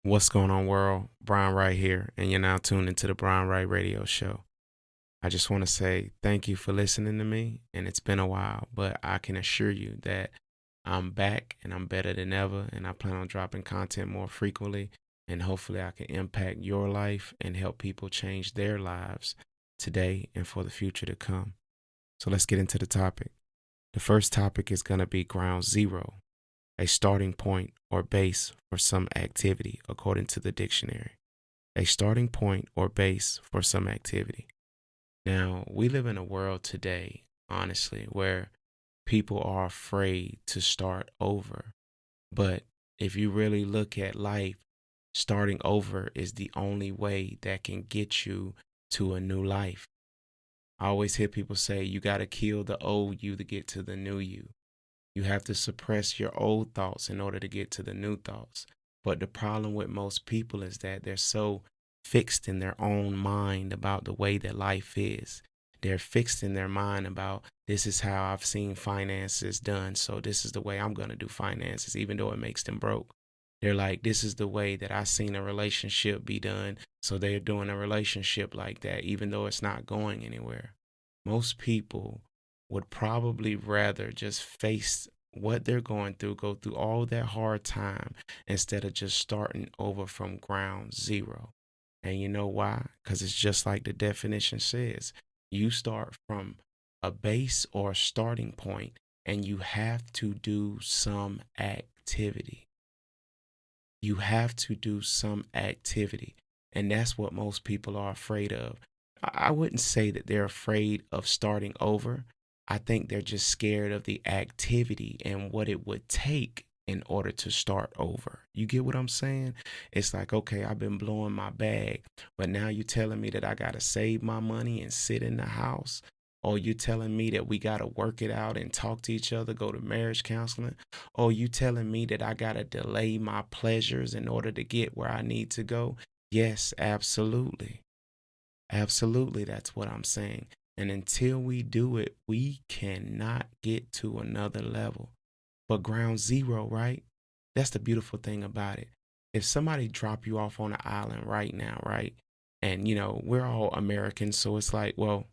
What's going on, world? Brian Wright here, and you're now tuned into the Brian Wright Radio Show. I just want to say thank you for listening to me, and it's been a while, but I can assure you that I'm back and I'm better than ever, and I plan on dropping content more frequently, and hopefully I can impact your life and help people change their lives today and for the future to come. So let's get into the topic. The first topic is going to be ground zero, a starting point or base for some activity, according to the dictionary. A starting point or base for some activity. Now, we live in a world today, honestly, where people are afraid to start over. But if you really look at life, starting over is the only way that can get you to a new life. I always hear people say you got to kill the old you to get to the new you. You have to suppress your old thoughts in order to get to the new thoughts. But the problem with most people is that they're so fixed in their own mind about the way that life is. They're fixed in their mind about this is how I've seen finances done, so this is the way I'm going to do finances, even though it makes them broke. They're like, this is the way that I've seen a relationship be done, so they're doing a relationship like that, even though it's not going anywhere. Most people would probably rather just face what they're going through, go through all that hard time instead of just starting over from ground zero. And you know why? Because it's just like the definition says, you start from a base or a starting point, and you have to do some activity. You have to do some activity. And that's what most people are afraid of. I wouldn't say that they're afraid of starting over. I think they're just scared of the activity and what it would take in order to start over. You get what I'm saying? It's like, okay, I've been blowing my bag, but now you're telling me that I got to save my money and sit in the house. Or you telling me that we got to work it out and talk to each other, go to marriage counseling. Or you telling me that I got to delay my pleasures in order to get where I need to go. Yes, absolutely. Absolutely, that's what I'm saying. And until we do it, we cannot get to another level. But ground zero, right? That's the beautiful thing about it. If somebody drop you off on an island right now, right? And we're all Americans, so it's like, well,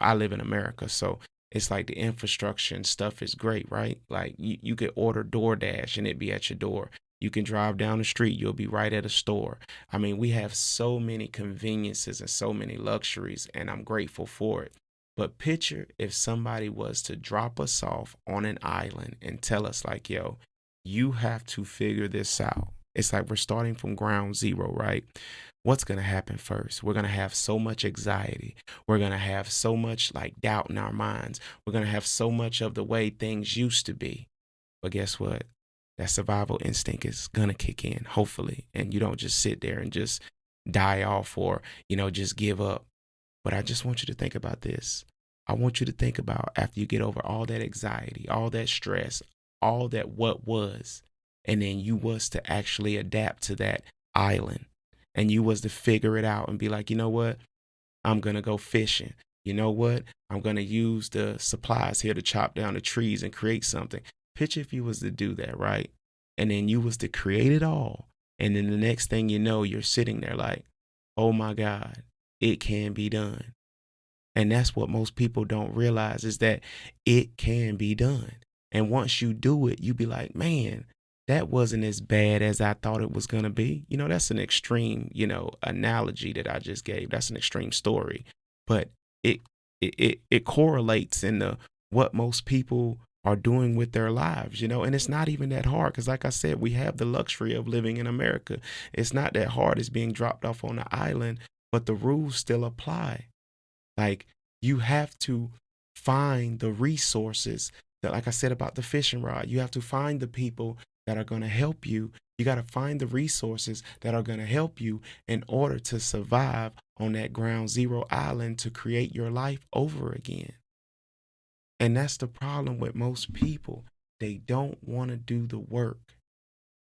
I live in America, so it's like the infrastructure and stuff is great, right? Like you could order DoorDash and it be at your door. You can drive down the street, you'll be right at a store. I mean, we have so many conveniences and so many luxuries, and I'm grateful for it. But picture if somebody was to drop us off on an island and tell us, like, yo, you have to figure this out. It's like we're starting from ground zero, right? What's going to happen first? We're going to have so much anxiety. We're going to have so much like doubt in our minds. We're going to have so much of the way things used to be. But guess what? That survival instinct is going to kick in, hopefully. And you don't just sit there and just die off or, just give up. But I just want you to think about this. I want you to think about after you get over all that anxiety, all that stress, all that what was, and then you was to actually adapt to that island and you was to figure it out and be like, you know what? I'm going to go fishing. You know what? I'm going to use the supplies here to chop down the trees and create something. Picture if you was to do that, right? And then you was to create it all. And then the next thing you know, you're sitting there like, oh my God, it can be done. And that's what most people don't realize is that it can be done. And once you do it, you be like, man, that wasn't as bad as I thought it was going to be. That's an extreme, analogy that I just gave. That's an extreme story. But it it correlates into what most people are doing with their lives, and it's not even that hard because like I said, we have the luxury of living in America. It's not that hard as being dropped off on an island, but the rules still apply. Like you have to find the resources that, like I said about the fishing rod, you have to find the people that are going to help you. You got to find the resources that are going to help you in order to survive on that ground zero island to create your life over again. And that's the problem with most people. They don't want to do the work.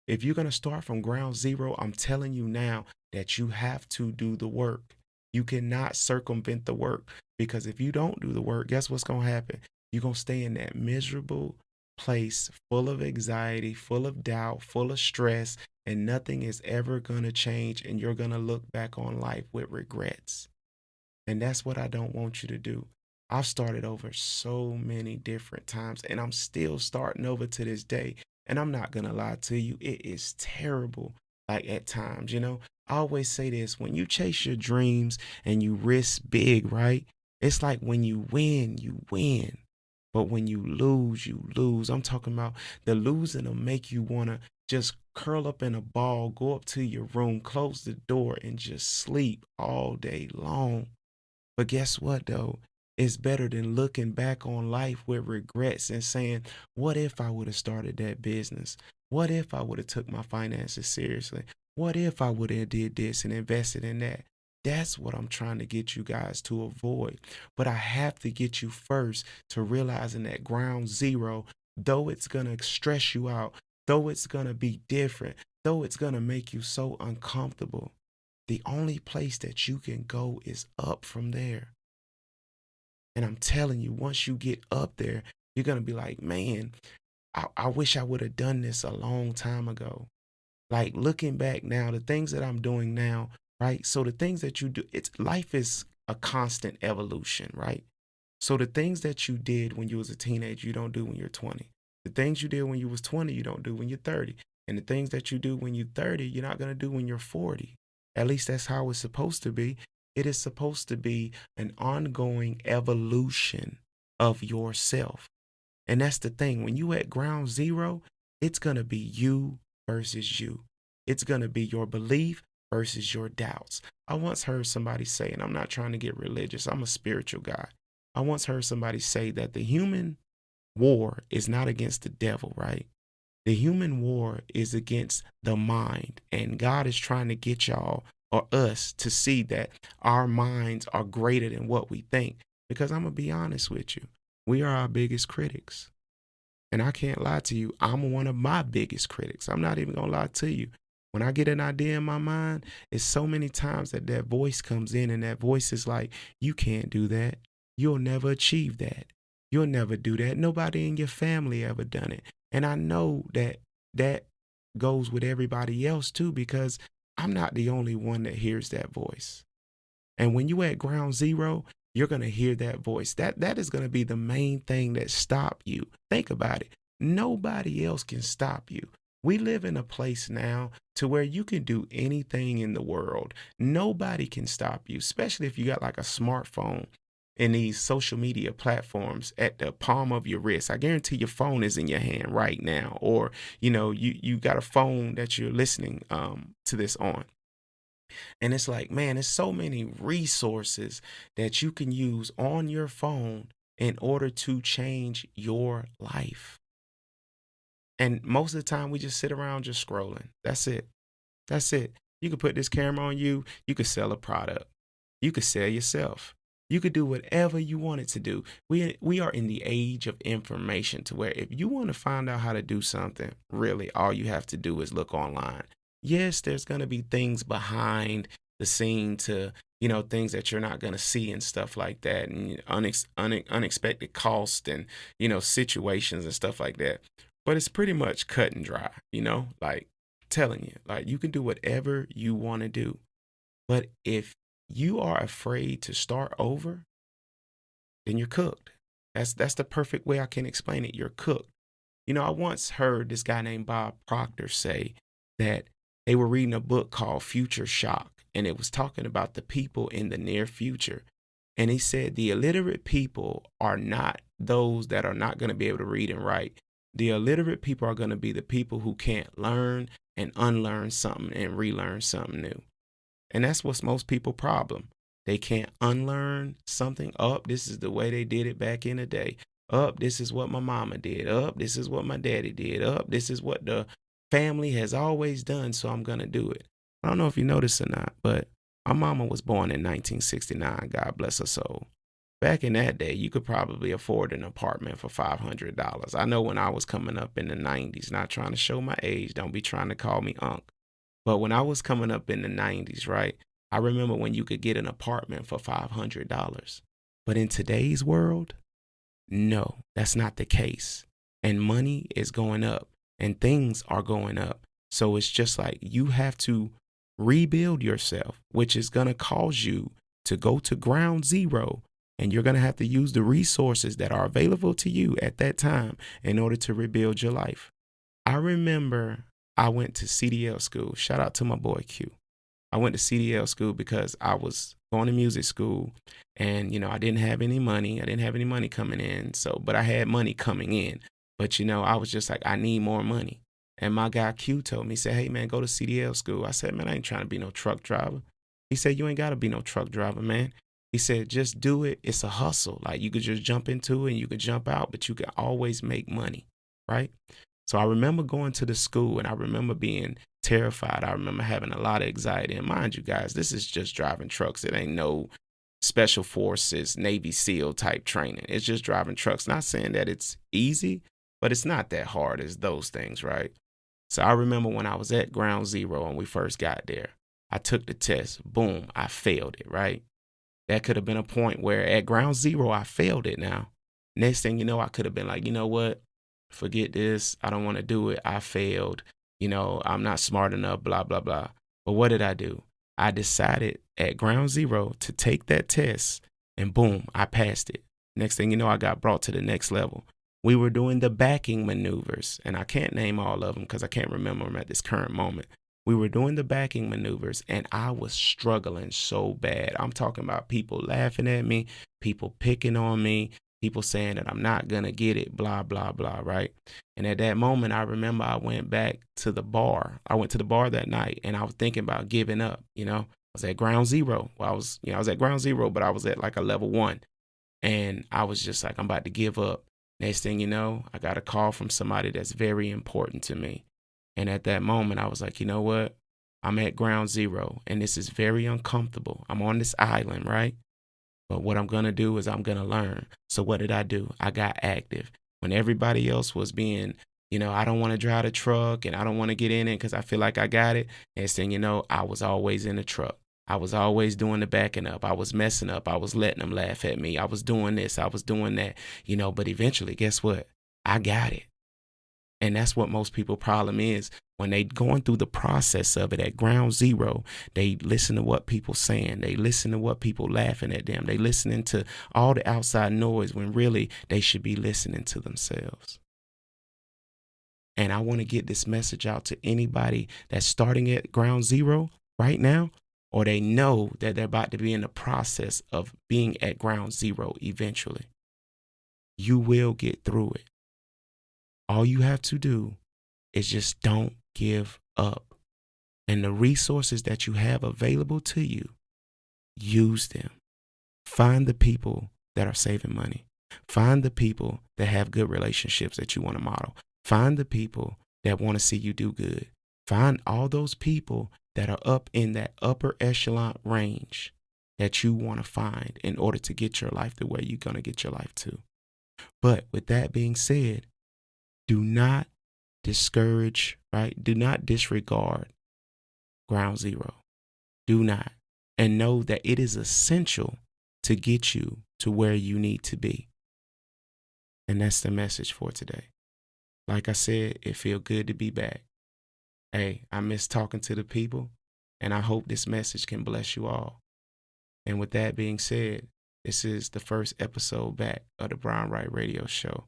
If you're going to start from ground zero, I'm telling you now that you have to do the work. You cannot circumvent the work because if you don't do the work, guess what's going to happen? You're going to stay in that miserable, place full of anxiety, full of doubt, full of stress, and nothing is ever going to change. And you're going to look back on life with regrets. And that's what I don't want you to do. I've started over so many different times, and I'm still starting over to this day. And I'm not going to lie to you, it is terrible. Like at times, I always say this: when you chase your dreams and you risk big, right? It's like when you win, you win. But when you lose, you lose. I'm talking about the losing will make you want to just curl up in a ball, go up to your room, close the door, and just sleep all day long. But guess what, though? It's better than looking back on life with regrets and saying, what if I would have started that business? What if I would have took my finances seriously? What if I would have did this and invested in that? That's what I'm trying to get you guys to avoid. But I have to get you first to realizing that ground zero, though it's going to stress you out, though it's going to be different, though it's going to make you so uncomfortable, the only place that you can go is up from there. And I'm telling you, once you get up there, you're going to be like, man, I wish I would have done this a long time ago. Like looking back now, the things that I'm doing now, right? So the things that you do, life is a constant evolution, right? So the things that you did when you was a teenager, you don't do when you're 20. The things you did when you was 20, you don't do when you're 30. And the things that you do when you're 30, you're not going to do when you're 40. At least that's how it's supposed to be. It is supposed to be an ongoing evolution of yourself. And that's the thing. When you at ground zero, it's going to be you versus you. It's going to be your belief versus your doubts. I once heard somebody say, and I'm not trying to get religious, I'm a spiritual guy. I once heard somebody say that the human war is not against the devil, right? The human war is against the mind. And God is trying to get y'all or us to see that our minds are greater than what we think. Because I'm going to be honest with you, we are our biggest critics. And I can't lie to you, I'm one of my biggest critics. I'm not even going to lie to you. When I get an idea in my mind, it's so many times that that voice comes in and that voice is like, you can't do that. You'll never achieve that. You'll never do that. Nobody in your family ever done it. And I know that that goes with everybody else too, because I'm not the only one that hears that voice. And when you at ground zero, you're going to hear that voice. That is going to be the main thing that stop you. Think about it. Nobody else can stop you. We live in a place now to where you can do anything in the world. Nobody can stop you, especially if you got like a smartphone and these social media platforms at the palm of your wrist. I guarantee your phone is in your hand right now, or you got a phone that you're listening to this on. And it's like, man, there's so many resources that you can use on your phone in order to change your life. And most of the time we just sit around just scrolling. That's it. That's it. You could put this camera on you. You could sell a product. You could sell yourself. You could do whatever you wanted to do. We are in the age of information to where if you want to find out how to do something, really all you have to do is look online. Yes, there's going to be things behind the scene to, things that you're not going to see and stuff like that, and unexpected cost and, situations and stuff like that. But it's pretty much cut and dry, like telling you, like you can do whatever you want to do. But if you are afraid to start over, then you're cooked. That's the perfect way I can explain it. You're cooked. I once heard this guy named Bob Proctor say that they were reading a book called Future Shock, and it was talking about the people in the near future. And he said the illiterate people are not those that are not going to be able to read and write. The illiterate people are going to be the people who can't learn and unlearn something and relearn something new. And that's what's most people's problem. They can't unlearn something. This is the way they did it back in the day. This is what my mama did. This is what my daddy did. This is what the family has always done, so I'm going to do it. I don't know if you noticed or not, but my mama was born in 1969. God bless her soul. Back in that day, you could probably afford an apartment for $500. I know when I was coming up in the 90s, not trying to show my age, don't be trying to call me Unc. But when I was coming up in the 90s, right, I remember when you could get an apartment for $500. But in today's world, no, that's not the case. and money is going up and things are going up. So it's just like you have to rebuild yourself, which is going to cause you to go to ground zero. And you're going to have to use the resources that are available to you at that time in order to rebuild your life. I remember I went to CDL school. Shout out to my boy Q. I went to CDL school because I was going to music school and, I didn't have any money. I didn't have any money coming in. But I had money coming in. But, I was just like, I need more money. And my guy Q told me, he said, hey, man, go to CDL school. I said, man, I ain't trying to be no truck driver. He said, you ain't got to be no truck driver, man. He said, just do it. It's a hustle. Like you could just jump into it and you could jump out, but you can always make money, right? So I remember going to the school and I remember being terrified. I remember having a lot of anxiety. And mind you guys, this is just driving trucks. It ain't no special forces, Navy SEAL type training. It's just driving trucks. Not saying that it's easy, but it's not that hard as those things, right? So I remember when I was at ground zero and we first got there, I took the test. Boom, I failed it, right? That could have been a point where at ground zero, I failed it now. Next thing you know, I could have been like, you know what? Forget this. I don't want to do it. I failed. I'm not smart enough, blah, blah, blah. But what did I do? I decided at ground zero to take that test and boom, I passed it. Next thing you know, I got brought to the next level. We were doing the backing maneuvers, and I can't name all of them because I can't remember them at this current moment. We were doing the backing maneuvers, and I was struggling so bad. I'm talking about people laughing at me, people picking on me, people saying that I'm not going to get it, blah, blah, blah, right? And at that moment, I remember I went back to the bar. I went to the bar that night, and I was thinking about giving up, I was at ground zero. Well, I was at ground zero, but I was at like a level 1. And I was just like, I'm about to give up. Next thing you know, I got a call from somebody that's very important to me. And at that moment, I was like, you know what? I'm at ground zero, and this is very uncomfortable. I'm on this island, right? But what I'm going to do is I'm going to learn. So what did I do? I got active. When everybody else was being, I don't want to drive the truck and I don't want to get in it because I feel like I got it. Next thing you know, I was always in the truck. I was always doing the backing up. I was messing up. I was letting them laugh at me. I was doing this. I was doing that, but eventually, guess what? I got it. And that's what most people's problem is. When they going through the process of it at ground zero, they listen to what people saying. They listen to what people laughing at them. They listening to all the outside noise when really they should be listening to themselves. And I want to get this message out to anybody that's starting at ground zero right now, or they know that they're about to be in the process of being at ground zero eventually. You will get through it. All you have to do is just don't give up. And the resources that you have available to you, use them. Find the people that are saving money. Find the people that have good relationships that you want to model. Find the people that want to see you do good. Find all those people that are up in that upper echelon range that you want to find in order to get your life the way you're going to get your life to. But with that being said, do not discourage, right? Do not disregard ground zero. Do not. And know that it is essential to get you to where you need to be. And that's the message for today. Like I said, it feels good to be back. Hey, I miss talking to the people, and I hope this message can bless you all. And with that being said, this is the first episode back of the Brian Wright Radio Show.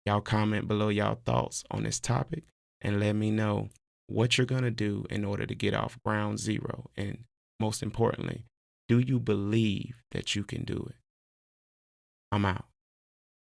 Y'all comment below y'all thoughts on this topic and let me know what you're going to do in order to get off ground zero. And most importantly, do you believe that you can do it? I'm out.